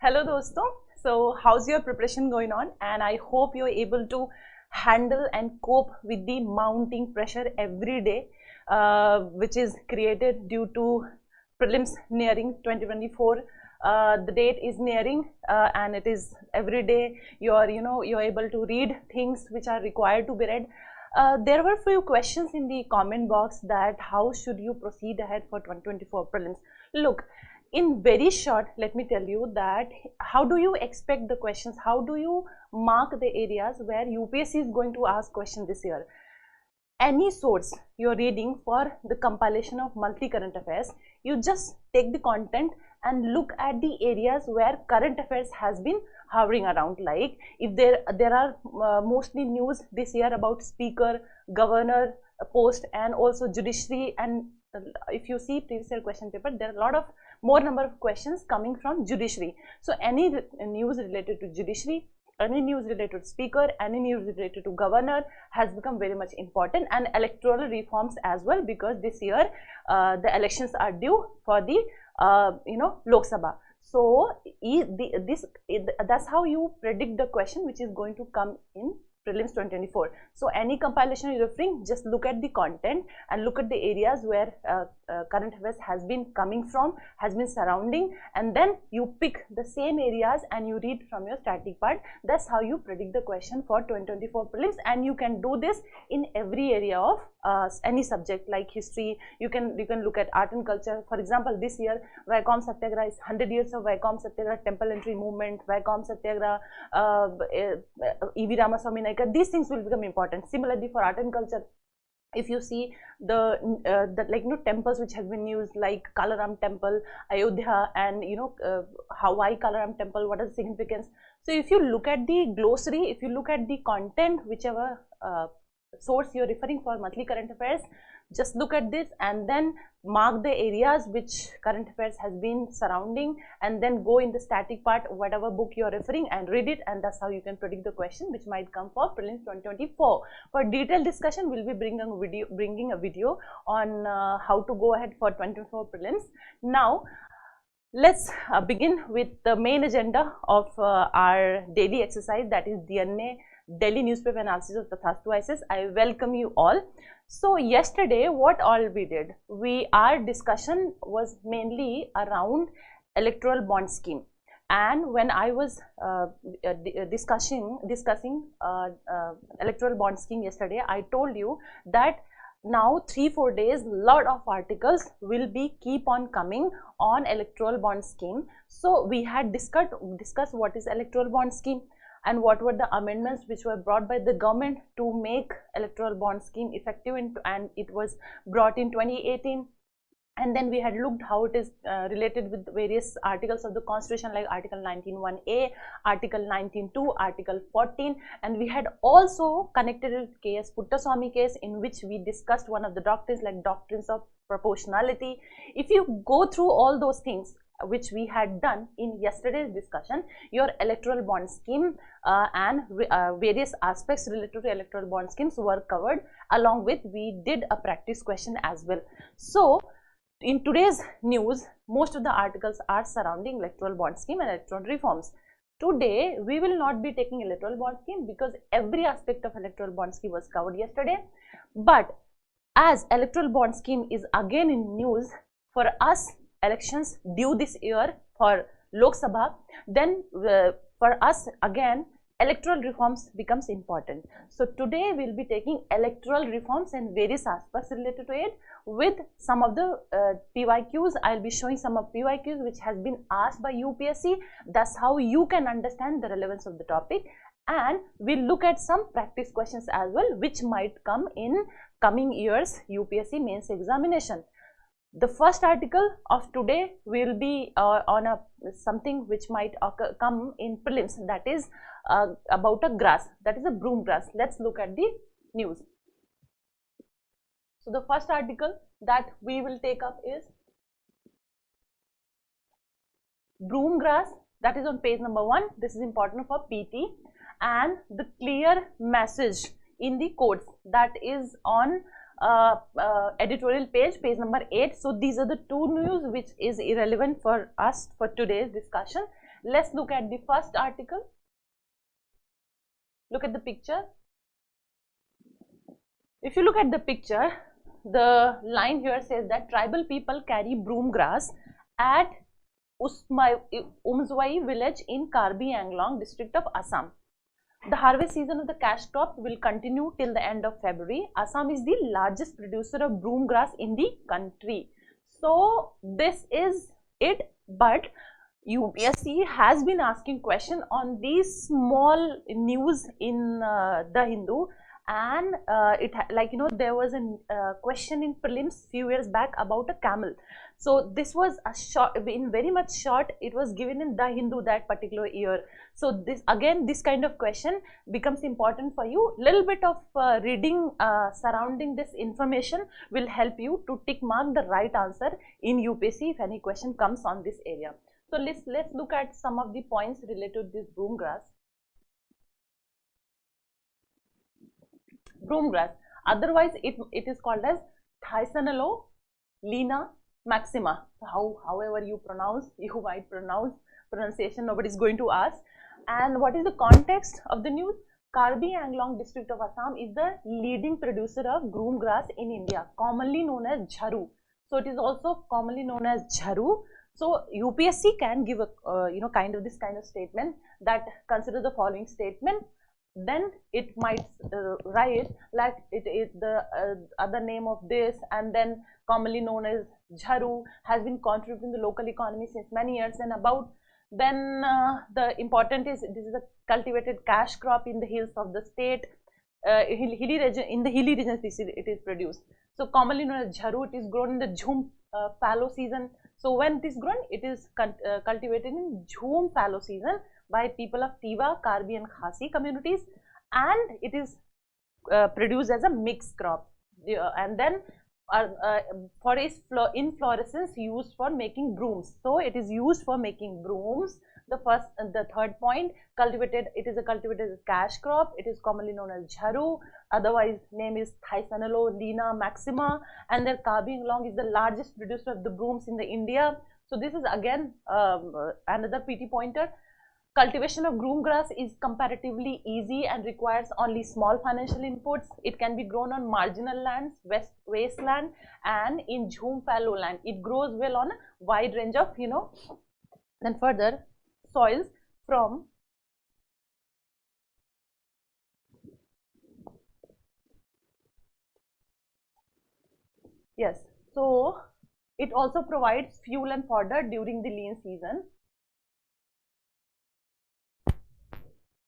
Hello dosto. So how's your preparation going on? And I hope you're able to handle and cope with the mounting pressure every day, which is created due to prelims nearing 2024. The date is nearing, and it is every day you're able to read things which are required to be read. There were few questions in the comment box that how should you proceed ahead for 2024 prelims. Look, in very short, let me tell you that how do you expect the questions, how do you mark the areas where UPSC is going to ask questions this year. Any source you're reading for the compilation of monthly current affairs, you just take the content and look at the areas where current affairs has been hovering around. Like if there are mostly news this year about speaker, governor post, and also judiciary, and if you see previous year question paper, there are a lot of more number of questions coming from judiciary. So any news related to judiciary, any news related to speaker, any news related to governor has become very much important, and electoral reforms as well, because this year the elections are due for the Lok Sabha. So that's how you predict the question which is going to come in prelims 2024. So any compilation you're referring, just look at the content and look at the areas where current affairs has been coming from, has been surrounding, and then you pick the same areas and you read from your static part. That's how you predict the question for 2024 prelims, and you can do this in every area of any subject like history. You can look at art and culture. For example, this year Vaikom Satyagraha is 100 years of Vaikom Satyagraha, temple entry movement, Vaikom Satyagraha, E.V. Ramaswamy Naikar. These things will become important. Similarly for art and culture, if you see the temples which has been used, like Kalaram temple, Ayodhya, and Hawaii Kalaram temple, what is the significance? So if you look at the glossary, if you look at the content, whichever source you're referring for monthly current affairs, just look at this and then mark the areas which current affairs has been surrounding, and then go in the static part, whatever book you're referring, and read it, and that's how you can predict the question which might come for prelims 2024. For detailed discussion, we'll be bringing a video on how to go ahead for 2024 prelims. Now let's begin with the main agenda of our daily exercise, that is DNA Daily Newspaper Analysis of Tathastu-ICS. I welcome you all. So yesterday what all we did, our discussion was mainly around electoral bond scheme, and when I was discussing electoral bond scheme yesterday, I told you that now 3-4 days lot of articles will be keep on coming on electoral bond scheme. So we had discussed what is electoral bond scheme and what were the amendments which were brought by the government to make electoral bond scheme effective, and it was brought in 2018. And then we had looked how it is related with various articles of the constitution, like article 19(1)(a), article 19(2), article 14, and we had also connected it with K.S. Puttaswamy case, in which we discussed one of the doctrines, like doctrines of proportionality. If you go through all those things which we had done in yesterday's discussion, your electoral bond scheme and various aspects related to electoral bond schemes were covered, along with we did a practice question as well. So in today's news, most of the articles are surrounding electoral bond scheme and electoral reforms. Today we will not be taking electoral bond scheme because every aspect of electoral bond scheme was covered yesterday. But as electoral bond scheme is again in news, for us elections due this year for Lok Sabha, then for us again electoral reforms becomes important. So today we will be taking electoral reforms and various aspects related to it with some of the PYQs. I will be showing some of PYQs which has been asked by UPSC. That's how you can understand the relevance of the topic, and we'll look at some practice questions as well which might come in coming years UPSC mains examination. The first article of today will be on something which might come in prelims, that is about a grass, that is a broom grass. Let's look at the news. So the first article that we will take up is broom grass, that is on page number 1. This is important for PT, and the clear message in the codes, that is on editorial page number 8. So these are the two news which is irrelevant for us for today's discussion, Let's look at the first article. Look at the picture. If you look at the picture, the line here says that tribal people carry broom grass at Umzwai village in Karbi Anglong district of Assam. The harvest season of the cash crop will continue till the end of February. Assam is the largest producer of broom grass in the country. So this is it, but UPSC has been asking question on these small news in the Hindu, and there was a question in prelims few years back about a camel. So this was a short, in very much short, it was given in the Hindu that particular year. So this again, this kind of question becomes important for you. Little bit of reading surrounding this information will help you to tick mark the right answer in UPSC if any question comes on this area. So let's look at some of the points related to this broom grass. Broom grass, otherwise it is called as Tathastu-ICS maxima. However you pronounce, you might pronounce pronunciation, nobody is going to ask. And what is the context of the news? Karbi Anglong district of Assam is the leading producer of broom grass in India, commonly known as jharu. So it is also commonly known as jharu. So UPSC can give a this kind of statement that consider the following statement. Then it might write like it is the other name of this, and then commonly known as jharu, has been contributing to the local economy since many years and about. Then the important is this is a cultivated cash crop in the hills of the state, hilly region, in the hilly regions it is produced. So commonly known as jharu, it is grown in the Jhum fallow season. So when it is grown, it is cultivated in Jhum fallow season by people of Tiwa, Karbi and Khasi communities, and it is produced as a mixed crop, and then for its inflorescence used for making brooms. So it is used for making brooms. The third point, cultivated, it is a cultivated cash crop. It is commonly known as jharu, otherwise name is Tathastu-ICS maxima, and then Karbi Anglong is the largest producer of the brooms in the India. So this is again another PT pointer. Cultivation of broom grass is comparatively easy and requires only small financial inputs. It can be grown on marginal lands, wasteland, and in Jhum fallow land. It grows well on a wide range of, then further soils from yes. So it also provides fuel and fodder during the lean season.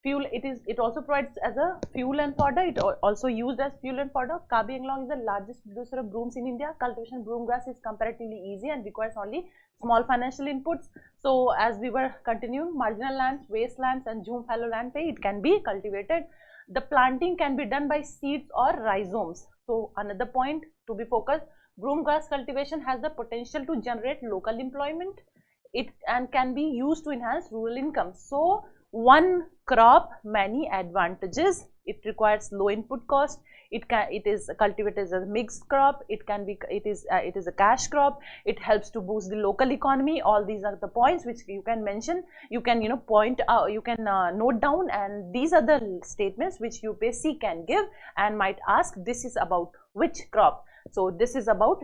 It also provides as a fuel and fodder. It also used as fuel and fodder. Karbi Anglong is the largest producer of brooms in India. Cultivation of broom grass is comparatively easy and requires only small financial inputs. So as we were continuing, marginal lands, wastelands and Jhum fallow land, it can be cultivated. The planting can be done by seeds or rhizomes. So another point to be focused, broom grass cultivation has the potential to generate local employment. And can be used to enhance rural income. So one crop, many advantages. It requires low input cost. It is cultivated as a mixed crop. It is a cash crop. It helps to boost the local economy. All these are the points which you can mention. You can point out. You can note down, and these are the statements which UPSC can give and might ask. This is about which crop? So this is about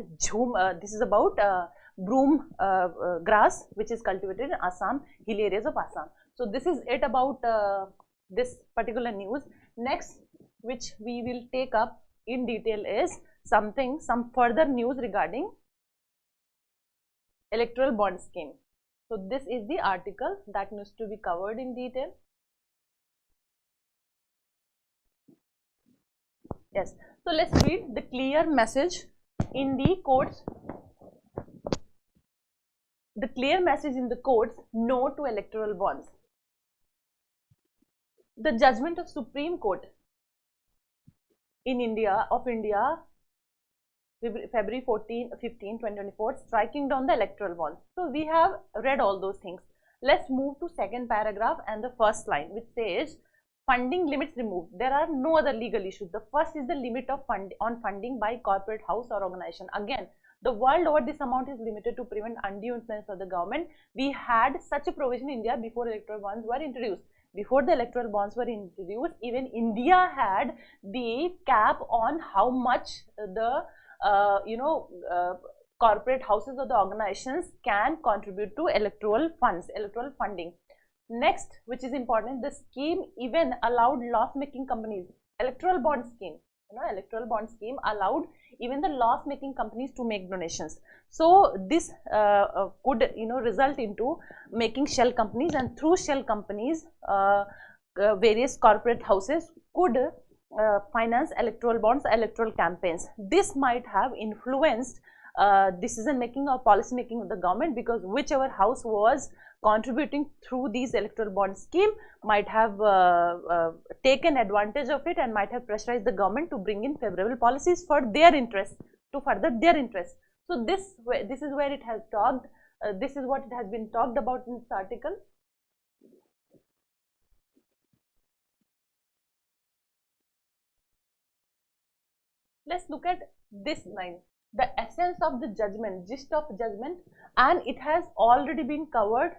broom grass, which is cultivated in Assam, hilly areas of Assam. So this is it about this particular news. Next, which we will take up in detail, is some further news regarding electoral bond scheme. So this is the article that needs to be covered in detail. Yes. So let's read the clear message in the courts. The clear message in the courts: no to electoral bonds. The judgment of Supreme Court in India, February 15, 2024, striking down the electoral bonds. So we have read all those things. Let's move to second paragraph and the first line, which says funding limits removed. There are no other legal issues. The first is the limit of funding by corporate house or organization. Again, The world over, this amount is limited to prevent undue influence of the government. We had such a provision in India before electoral bonds were introduced. Before the electoral bonds were introduced, even India had the cap on how much the corporate houses or the organizations can contribute to electoral funds, electoral funding. Next, which is important, the scheme even allowed loss-making companies, electoral bond scheme, electoral bond scheme allowed even the loss-making companies to make donations. So this could result into making shell companies, and through shell companies, various corporate houses could finance electoral bonds, electoral campaigns. This might have influenced decision making or policy making of the government, because whichever house was contributing through these electoral bond scheme might have taken advantage of it and might have pressurized the government to bring in favorable policies for their interests, to further their interests. So this is where it has talked, this is what it has been talked about in this article. Let's look at this line, the essence of the judgment, gist of judgment, and it has already been covered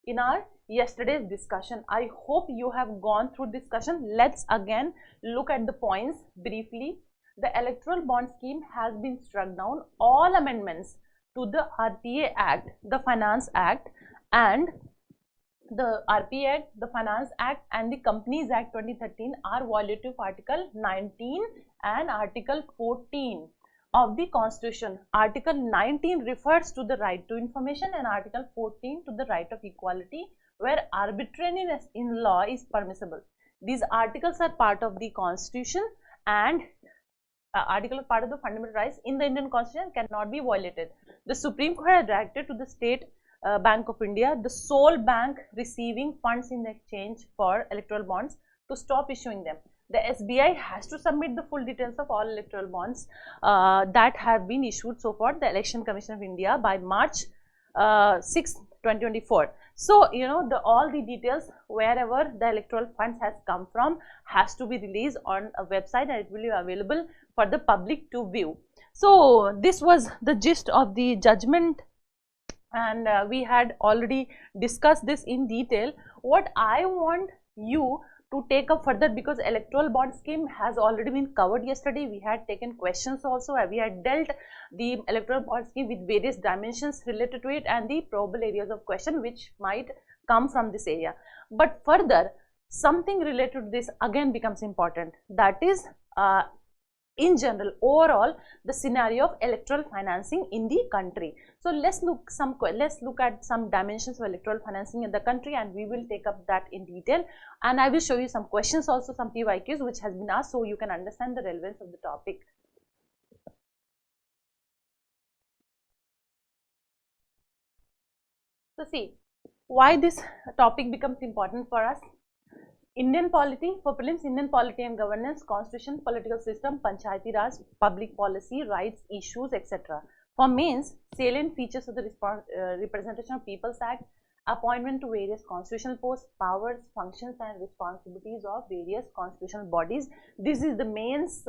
in our yesterday's discussion. I hope you have gone through discussion. Let's again look at the points briefly. The electoral bond scheme has been struck down. All amendments to the RPA Act, the Finance Act, and the RPA Act, the Finance Act, and the Companies Act 2013 are violative of Article 19 and Article 14 of the Constitution. Article 19 refers to the right to information and Article 14 to the right of equality, where arbitrariness in law is permissible. These articles are part of the Constitution, and article of part of the fundamental rights in the Indian Constitution cannot be violated. The Supreme Court has directed to the State Bank of India, the sole bank receiving funds in exchange for electoral bonds, to stop issuing them. The SBI has to submit the full details of all electoral bonds that have been issued so far, the Election Commission of India, by March 6, 2024. So, all the details wherever the electoral funds has come from has to be released on a website, and it will be available for the public to view. So, this was the gist of the judgment, and we had already discussed this in detail. What I want you to take up further, because electoral bond scheme has already been covered yesterday, we had taken questions also, we had dealt the electoral bond scheme with various dimensions related to it and the probable areas of question which might come from this area. But further, something related to this again becomes important, that is in general, overall, the scenario of electoral financing in the country. So let's look at some dimensions of electoral financing in the country, and we will take up that in detail. And I will show you some questions also, some PYQs which has been asked, so you can understand the relevance of the topic. So see, why this topic becomes important for us. Indian polity, for prelims, Indian polity and governance, constitution, political system, panchayati raj, public policy, rights, issues, etc. For mains, salient features of the Representation of People's Act, appointment to various constitutional posts, powers, functions and responsibilities of various constitutional bodies. This is the mains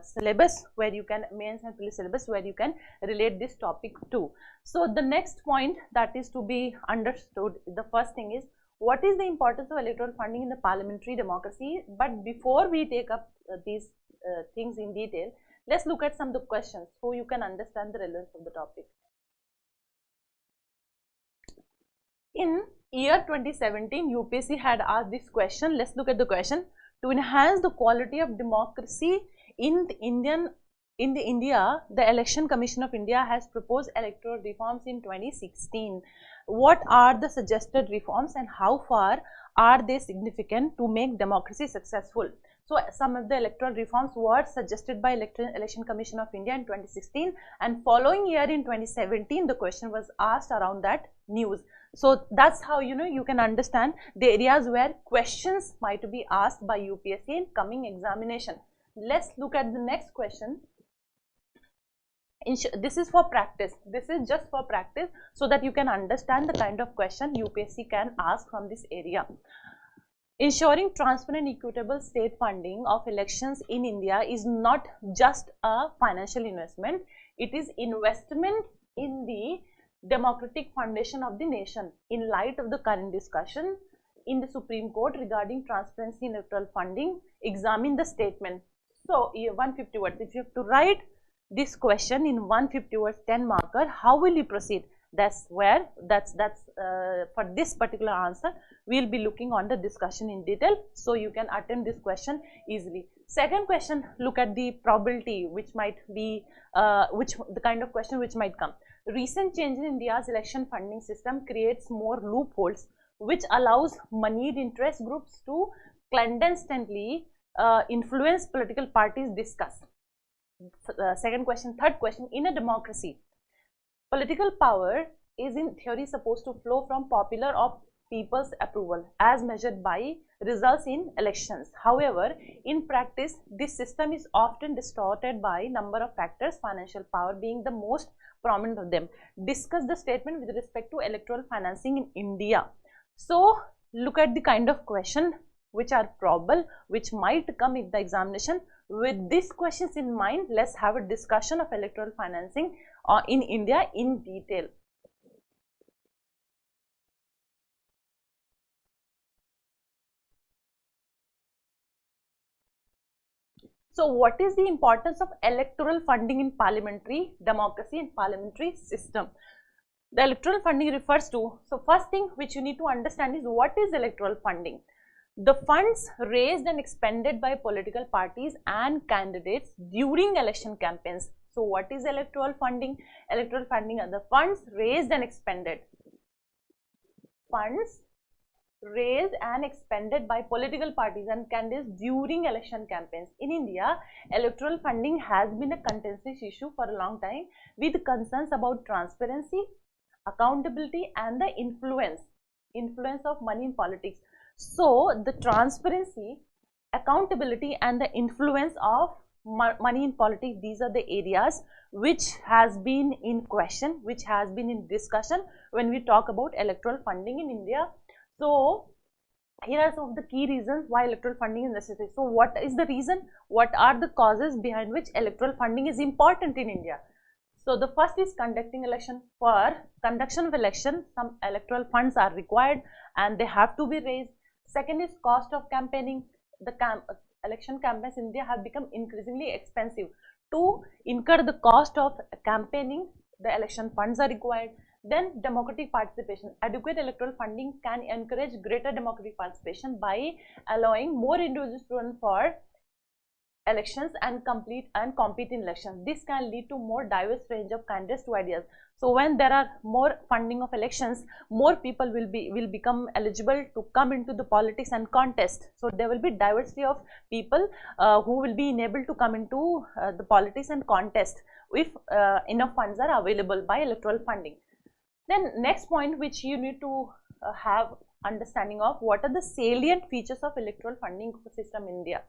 syllabus where you can, mains and prelims syllabus where you can relate this topic to. So the next point that is to be understood, the first thing is, what is the importance of electoral funding in the parliamentary democracy? But before we take up these things in detail, let's look at some of the questions so you can understand the relevance of the topic. In year 2017, UPSC had asked this question. Let's look at the question. To enhance the quality of democracy in India, the Election Commission of India has proposed electoral reforms in 2016. What are the suggested reforms and how far are they significant to make democracy successful? So, some of the electoral reforms were suggested by Election Commission of India in 2016, and following year in 2017, the question was asked around that news. So, that's how you can understand the areas where questions might be asked by UPSC in coming examination. Let's look at the next question. This is for practice. This is just for practice so that you can understand the kind of question UPSC can ask from this area. Ensuring transparent and equitable state funding of elections in India is not just a financial investment. It is investment in the democratic foundation of the nation. In light of the current discussion in the Supreme Court regarding transparency in electoral funding, examine the statement. So 150 words. If you have to write this question in 150 words, 10 marker, how will you proceed? That's where for this particular answer we will be looking on the discussion in detail, so you can attempt this question easily. Second question, look at the probability which might be the kind of question which might come. Recent change in India's election funding system creates more loopholes which allows moneyed interest groups to clandestinely influence political parties. Discuss. Second question. Third question, in a democracy, political power is in theory supposed to flow from popular or people's approval as measured by results in elections. However, in practice, this system is often distorted by number of factors, financial power being the most prominent of them. Discuss the statement with respect to electoral financing in India. So, look at the kind of question which are probable, which might come in the examination. With these questions in mind, let's have a discussion of electoral financing in India in detail. So, what is the importance of electoral funding in parliamentary democracy and parliamentary system? The electoral funding refers to, so first thing which you need to understand is what is electoral funding. The funds raised and expended by political parties and candidates during election campaigns. So, what is electoral funding? Electoral funding are the funds raised and expended. Funds raised and expended by political parties and candidates during election campaigns. In India, electoral funding has been a contentious issue for a long time with concerns about transparency, accountability and the influence of money in politics. So, the transparency, accountability and the influence of money in politics, these are the areas which has been in question, which has been in discussion when we talk about electoral funding in India. So, here are some of the key reasons why electoral funding is necessary. So, what is the reason? What are the causes behind which electoral funding is important in India? So, the first is conducting election. For conduction of election, some electoral funds are required and they have to be raised. Second is cost of campaigning. The election campaigns in India have become increasingly expensive. To incur the cost of campaigning, the election funds are required. Then democratic participation. Adequate electoral funding can encourage greater democratic participation by allowing more individuals to run for elections and compete in elections. This can lead to more diverse range of candidates to ideas. So, when there are more funding of elections, more people will become eligible to come into the politics and contest. So, there will be diversity of people who will be enabled to come into the politics and contest if enough funds are available by electoral funding. Then next point which you need to have understanding of, what are the salient features of electoral funding system in India.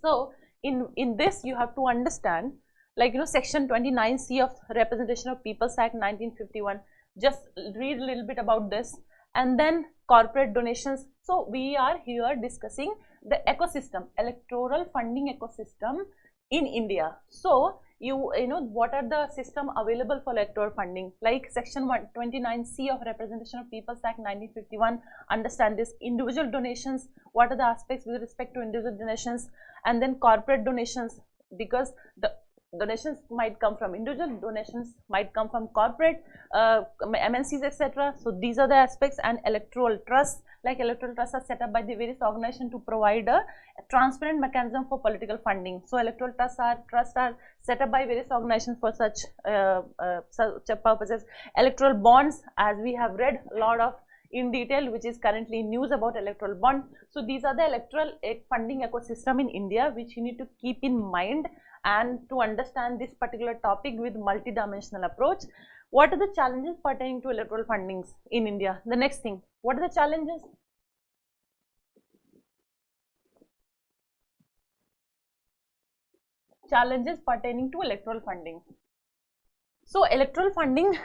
So, in this you have to understand, like section 29C of Representation of People's Act 1951, just read a little bit about this, and then corporate donations. So, we are here discussing the ecosystem, electoral funding ecosystem in India. So, you know what are the system available for electoral funding, like section 129C of Representation of People's Act 1951, understand this. Individual donations, what are the aspects with respect to individual donations, and then corporate donations, because the donations might come from individual, donations might come from corporate, MNCs, etc. So, these are the aspects. And electoral trusts, like electoral trusts are set up by the various organizations to provide a transparent mechanism for political funding. So, electoral trusts are set up by various organizations for such purposes. Electoral bonds, as we have read a lot of in detail, which is currently news about electoral bond. So, these are the electoral funding ecosystem in India which you need to keep in mind, and to understand this particular topic with multidimensional approach. What are the challenges pertaining to electoral fundings in India? The next thing, what are the challenges? Challenges pertaining to electoral funding. So, electoral funding,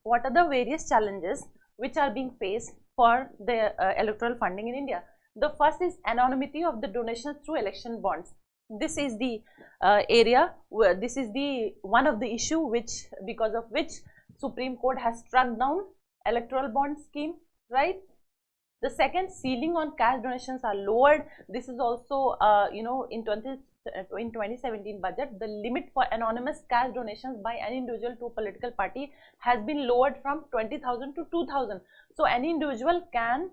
what are the various challenges which are being faced for the electoral funding in India? The first is anonymity of the donations through election bonds. This is the area where this is the one of the issue because of which Supreme Court has struck down electoral bond scheme, right? The second, ceiling on cash donations are lowered. This is also in 2017 budget, the limit for anonymous cash donations by an individual to a political party has been lowered from 20,000 to 2,000. So any individual can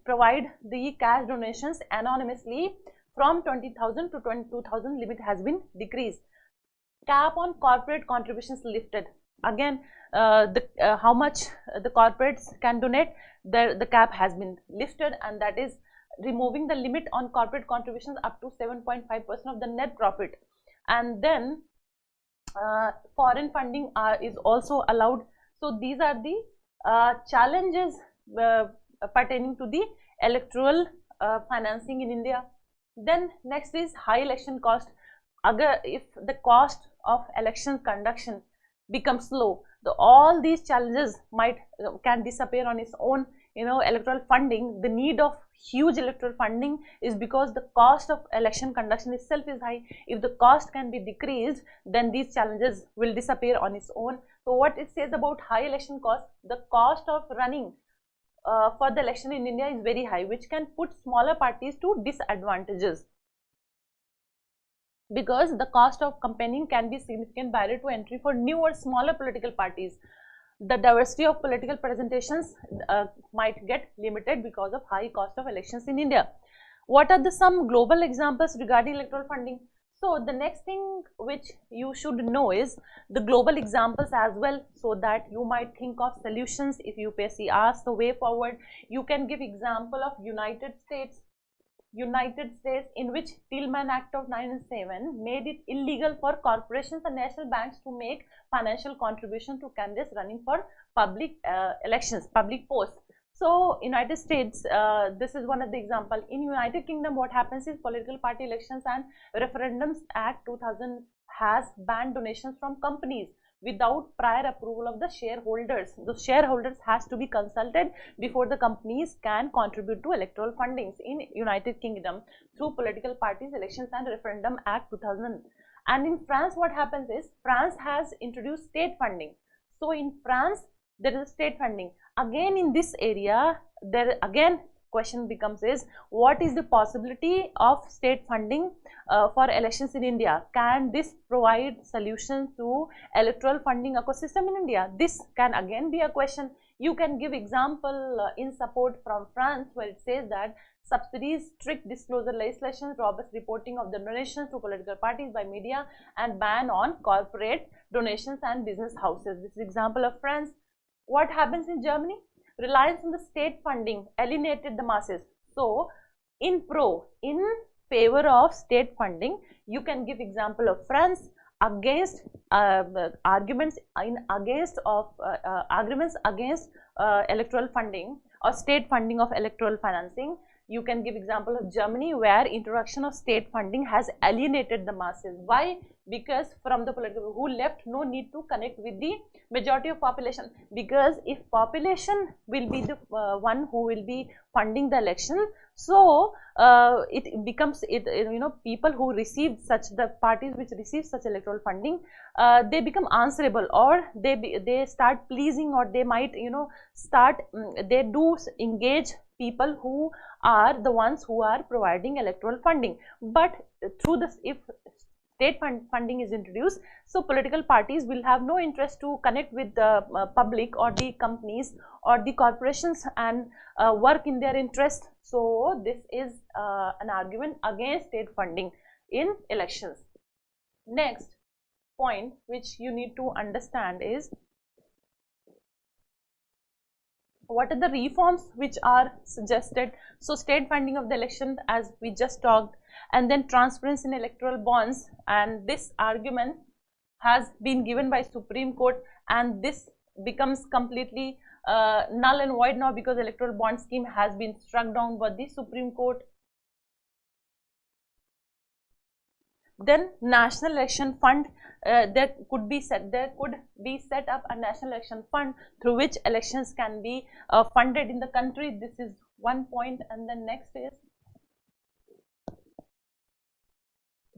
provide the cash donations anonymously. From 20,000 to 22,000 limit has been decreased. Cap on corporate contributions lifted. Again, how much the corporates can donate, the cap has been lifted, and that is removing the limit on corporate contributions up to 7.5% of the net profit. And then foreign funding is also allowed. So these are the challenges pertaining to the electoral financing in India. Then next is high election cost. If the cost of election conduction becomes low, all these challenges can disappear on its own. Electoral funding, the need of huge electoral funding is because the cost of election conduction itself is high. If the cost can be decreased, then these challenges will disappear on its own. So what it says about high election cost, the cost of running for the election in India is very high, which can put smaller parties to disadvantages, because the cost of campaigning can be significant barrier to entry for new or smaller political parties. The diversity of political presentations might get limited because of high cost of elections in India. What are some global examples regarding electoral funding? So the next thing which you should know is the global examples as well, so that you might think of solutions if UPSC asks the way forward. You can give example of United States, in which Tillman Act of 1997 made it illegal for corporations and national banks to make financial contribution to candidates running for public elections, public posts. So United States, this is one of the example. In United Kingdom, what happens is Political Party Elections and Referendums Act 2000 has banned donations from companies without prior approval of the shareholders. The shareholders has to be consulted before the companies can contribute to electoral fundings in United Kingdom through Political Parties Elections and Referendum Act 2000. And in France, what happens is France has introduced state funding. So in France, there is state funding. Again, in this area, there again question becomes is, what is the possibility of state funding for elections in India? Can this provide solutions to electoral funding ecosystem in India? This can again be a question. You can give example in support from France, where it says that subsidies, strict disclosure legislation, robust reporting of the donations to political parties by media, and ban on corporate donations and business houses. This is example of France. What happens in Germany? Reliance on the state funding alienated the masses. So in favor of state funding, you can give example of France against arguments against electoral funding or state funding of electoral financing. You can give example of Germany, where introduction of state funding has alienated the masses. Why? Because from the political who left no need to connect with the majority of population, because if population will be the one who will be funding the election, so it becomes people who receive the parties which receive such electoral funding, they become answerable, or they start pleasing, or they might they do engage people who are the ones who are providing electoral funding. But through this, if state funding is introduced, so political parties will have no interest to connect with the public or the companies or the corporations and work in their interest. So this is an argument against state funding in elections. Next point which you need to understand is, what are the reforms which are suggested? So state funding of the election, as we just talked, and then transparency in electoral bonds, and this argument has been given by Supreme Court, and this becomes completely null and void now, because electoral bond scheme has been struck down by the Supreme Court. Then National Election Fund, there could be set up a National Election Fund through which elections can be funded in the country. This is one point. And then next is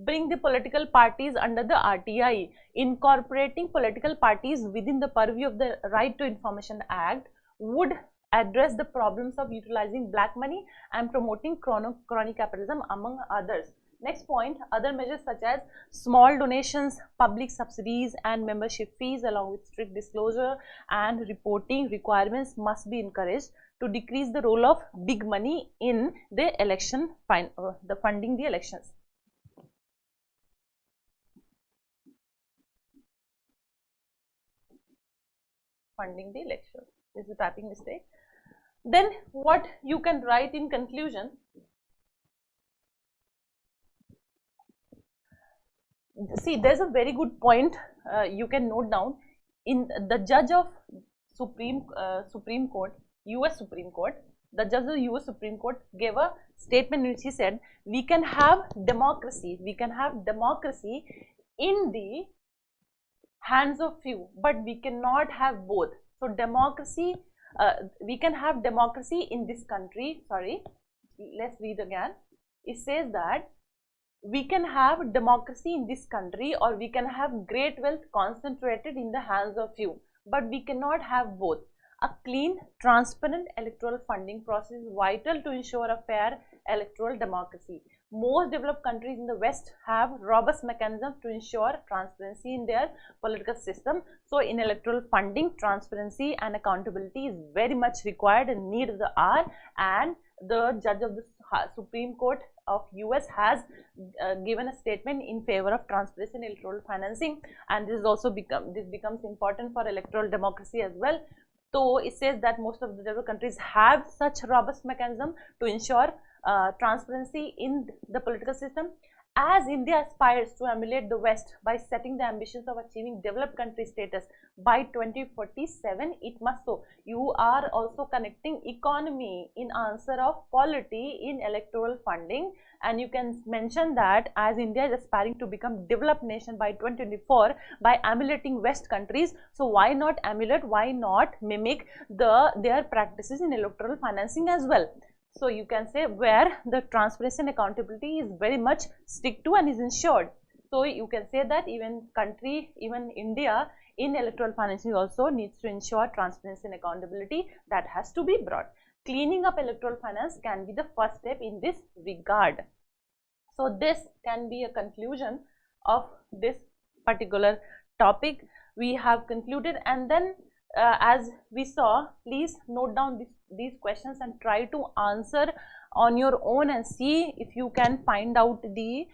bring the political parties under the RTI. Incorporating political parties within the purview of the Right to Information Act would address the problems of utilizing black money and promoting crony capitalism, among others. Next point, other measures such as small donations, public subsidies and membership fees along with strict disclosure and reporting requirements must be encouraged to decrease the role of big money in the election, funding the elections. Funding the election. This is a typing mistake. Then what you can write in conclusion. See, there's a very good point you can note down. In the judge of Supreme Court, US Supreme Court, the judge of the US Supreme Court gave a statement in which he said, we can have democracy in the hands of few, but we cannot have both. So democracy, we can have democracy in this country, sorry, let's read again. It says that we can have democracy in this country, or we can have great wealth concentrated in the hands of few, but we cannot have both. A clean, transparent electoral funding process is vital to ensure a fair electoral democracy. Most developed countries in the West have robust mechanisms to ensure transparency in their political system. So, in electoral funding, transparency and accountability is very much required and need of the hour, and the judge of the Supreme Court of US has given a statement in favor of transparency in electoral financing, and this becomes important for electoral democracy as well. So it says that most of the developed countries have such robust mechanism to ensure transparency in the political system. As India aspires to emulate the West by setting the ambitions of achieving developed country status by 2047, it must so. You are also connecting economy in answer of polity in electoral funding, and you can mention that as India is aspiring to become developed nation by 2024 by emulating West countries. So why not emulate? Why not mimic their practices in electoral financing as well? So you can say where the transparency and accountability is very much stick to and is ensured. So you can say that even India in electoral financing also needs to ensure transparency and accountability that has to be brought. Cleaning up electoral finance can be the first step in this regard. So this can be a conclusion of this particular topic. We have concluded, and then as we saw, please note down these questions and try to answer on your own and see if you can find out the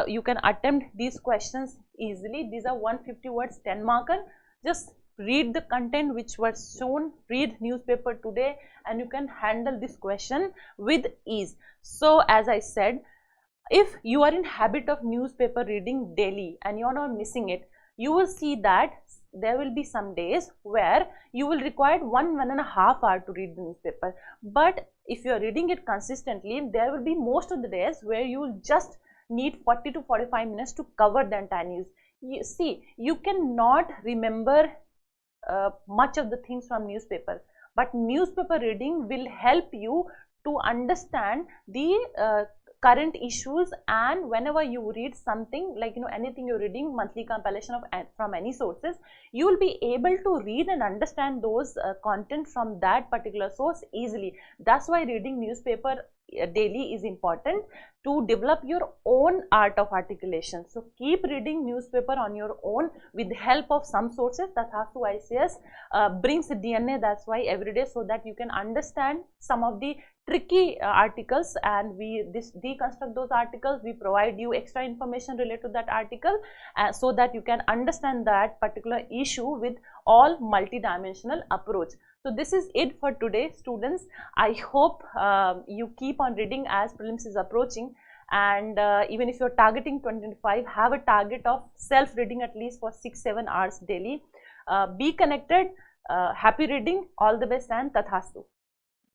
you can attempt these questions easily. These are 150 words 10 marker. Just read the content which was shown, read newspaper today, and you can handle this question with ease. So as I said, if you are in habit of newspaper reading daily and you are not missing it, you will see that there will be some days where you will require 1.5 hours to read the newspaper. But if you are reading it consistently, there will be most of the days where you will just need 40 to 45 minutes to cover the entire news. You see, you cannot remember much of the things from newspaper, but newspaper reading will help you to understand the current issues, and whenever you read something like anything you're reading, monthly compilation of from any sources, you will be able to read and understand those content from that particular source easily. That's why reading newspaper daily is important to develop your own art of articulation. So keep reading newspaper on your own with the help of some sources. Tathastu-ICS brings DNA, that's why every day, so that you can understand some of the tricky articles, and we deconstruct those articles. We provide you extra information related to that article so that you can understand that particular issue with all multidimensional approach. So this is it for today, students. I hope you keep on reading as prelims is approaching, and even if you're targeting 2025, have a target of self-reading at least for 6-7 hours daily. Be connected. Happy reading. All the best, and Tathastu.